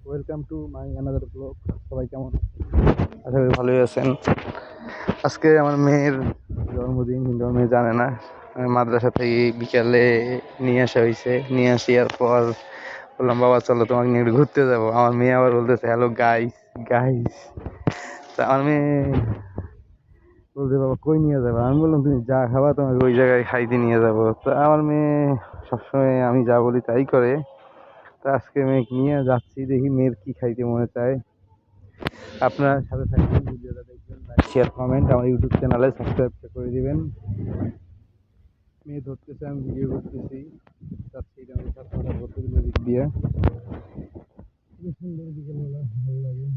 Welcome to my another blog. সবাই কেমন আছেন? আশা করি ভালোই আছেন। আজকে আমার মেয়ের জন্মদিন, কিন্তু আমার মেয়ে জানে না। আমি মাদ্রাসা থেকে বিকালে নিয়ে আসা হয়েছে। নিয়ে আসি আর পর বললাম, বাবা চলো তোমাকে নিয়ে একটু ঘুরতে যাবো। আমার মেয়ে আবার বলতেছে হ্যালো গাইস গাইস। তা আমার মেয়ে বলতে, বাবা কই নিয়ে যাবো? আমি বললাম তুমি যা খাবা তোমাকে ওই জায়গায় খাইতে নিয়ে যাবো। তা আমার মেয়ে সবসময় আমি যা বলি তাই করে। তা আজকে মেয়েকে নিয়ে যাচ্ছি, দেখি মেয়ের কি খাইতে মনে চায়। আপনার সাথে থাকবেন, ভিডিওটা দেখবেন, লাইক শেয়ার কমেন্ট, আমার ইউটিউব চ্যানেলে সাবস্ক্রাইব করে দিবেন। মেয়ে ধরতেছে, আমি ভিডিও করতেছি, যাচ্ছি আমি সাতটা বলতে দিক দিয়ে। খুবই সুন্দর বিকেলবেলা, ভালো লাগে।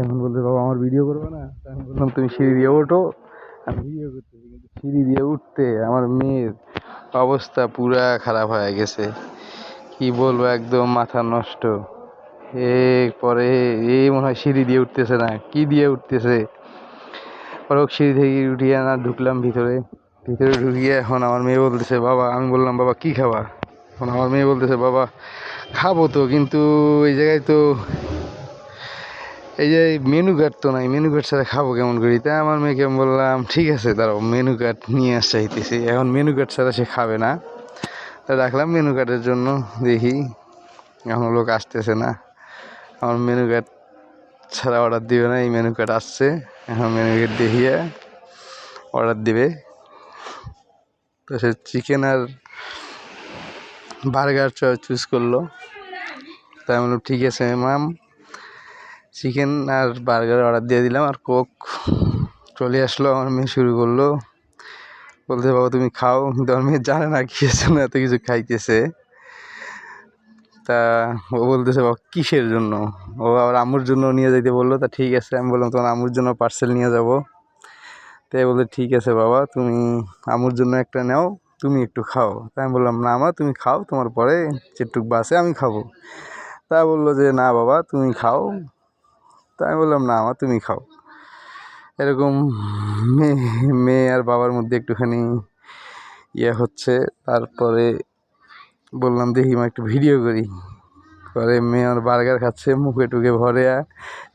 এখন বলতে, বাবা আমার ভিডিও করবে না? আমি বললাম তুমি সিঁড়ি দিয়ে ওঠো, আমি ভিডিও করতেছি। কিন্তু সিঁড়ি দিয়ে উঠতে আমার মেয়ের অবস্থা পুরা খারাপ হয়ে গেছে, কি বলবো, একদম মাথা নষ্ট। পরে এই মনে হয় সিঁড়ি দিয়ে উঠতেছে না, কি দিয়ে উঠতেছে। পরে সিঁড়ি থেকে উঠিয়ে না ঢুকলাম ভিতরে। ভিতরে ঢুকিয়ে এখন আমার মেয়ে বলতেছে বাবা, আমি বললাম বাবা কি খাবা? এখন আমার মেয়ে বলতেছে বাবা খাবো তো, কিন্তু এই জায়গায় তো এই যে মেনু কার্ড তো নাই, মেনু কার্ড ছাড়া খাবো কেমন করি? তাই আমার মেয়েকে আমি বললাম ঠিক আছে দাঁড়াও, মেনু কার্ড নিয়ে আসতে চাইতেছি। এখন মেনু কার্ড ছাড়া সে খাবে না। তা রাখলাম মেনু কার্ডের জন্য, দেখি এখন লোক আসতেছে না। আমার মেনু কার্ড ছাড়া অর্ডার দিবে না, এই মেনু কার্ড আসছে, এখন মেনু কার্ড দেখিয়ে অর্ডার দিবে। তো সে চিকেন আর বার্গার চুজ করলো। তাই আমি বললাম ঠিক আছে ম্যাম, চিকেন আর বার্গার অর্ডার দিয়ে দিলাম। আর কোক চলে আসলো। আমার মেয়ে শুরু করলো বলতে, বাবা তুমি খাও। কিন্তু আমার মেয়ে জানে না কি জন্য এত কিছু খাইতেছে। তা ও বলতেছে বাবা কিসের জন্য? ও আবার আম্মুর জন্য নিয়ে যেতে বললো। তা ঠিক আছে, আমি বললাম তোমার আম্মুর জন্য পার্সেল নিয়ে যাবো। তাই বলতে ঠিক আছে বাবা, তুমি আম্মুর জন্য একটা নাও, তুমি একটু খাও। তাই আমি বললাম না মা তুমি খাও, তোমার পরে যেটুক বাসে আমি খাবো। তা বললো যে না বাবা তুমি খাও। তাই আমি বললাম না মা তুমি খাও। এরকম মেয়ে মেয়ে আর বাবার মধ্যে একটুখানি ইয়ে হচ্ছে। তারপরে বললাম দেখি মা একটু ভিডিও করি। পরে মেয়ে আর বার্গার খাচ্ছে, মুখে টুকে ভরে।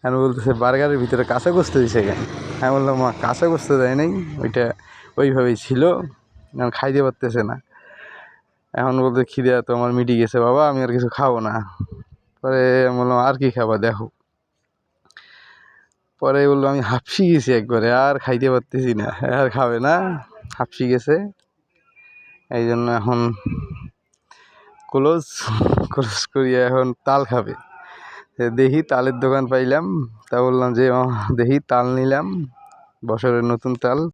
আমি বলতেছে বার্গারের ভিতরে কাঁচা গোস্ত দিছে কেন? আমি বললাম মা কাঁচা গোস্ত দেয় নাই, ওইটা ওইভাবেই ছিল, এখন খাইতে পারতেছে না। এখন বলতে খিদে তো আমার মিটে গেছে বাবা, আমি আর কিছু খাবো না। পরে আমি বললাম আর কি খাবা দেখো। পরে বললো আমি হাঁপসি গেছি একবারে, আর খাইতে পারতেছি না, আর খাবে না, হাঁপসি গেছে। এই জন্য এখন ক্লোজ ক্লোজ করিয়া এখন তাল খাবে। দেখি তালের দোকান পাইলাম, তা বললাম যে দেখি তাল নিলাম, বছরের নতুন তাল।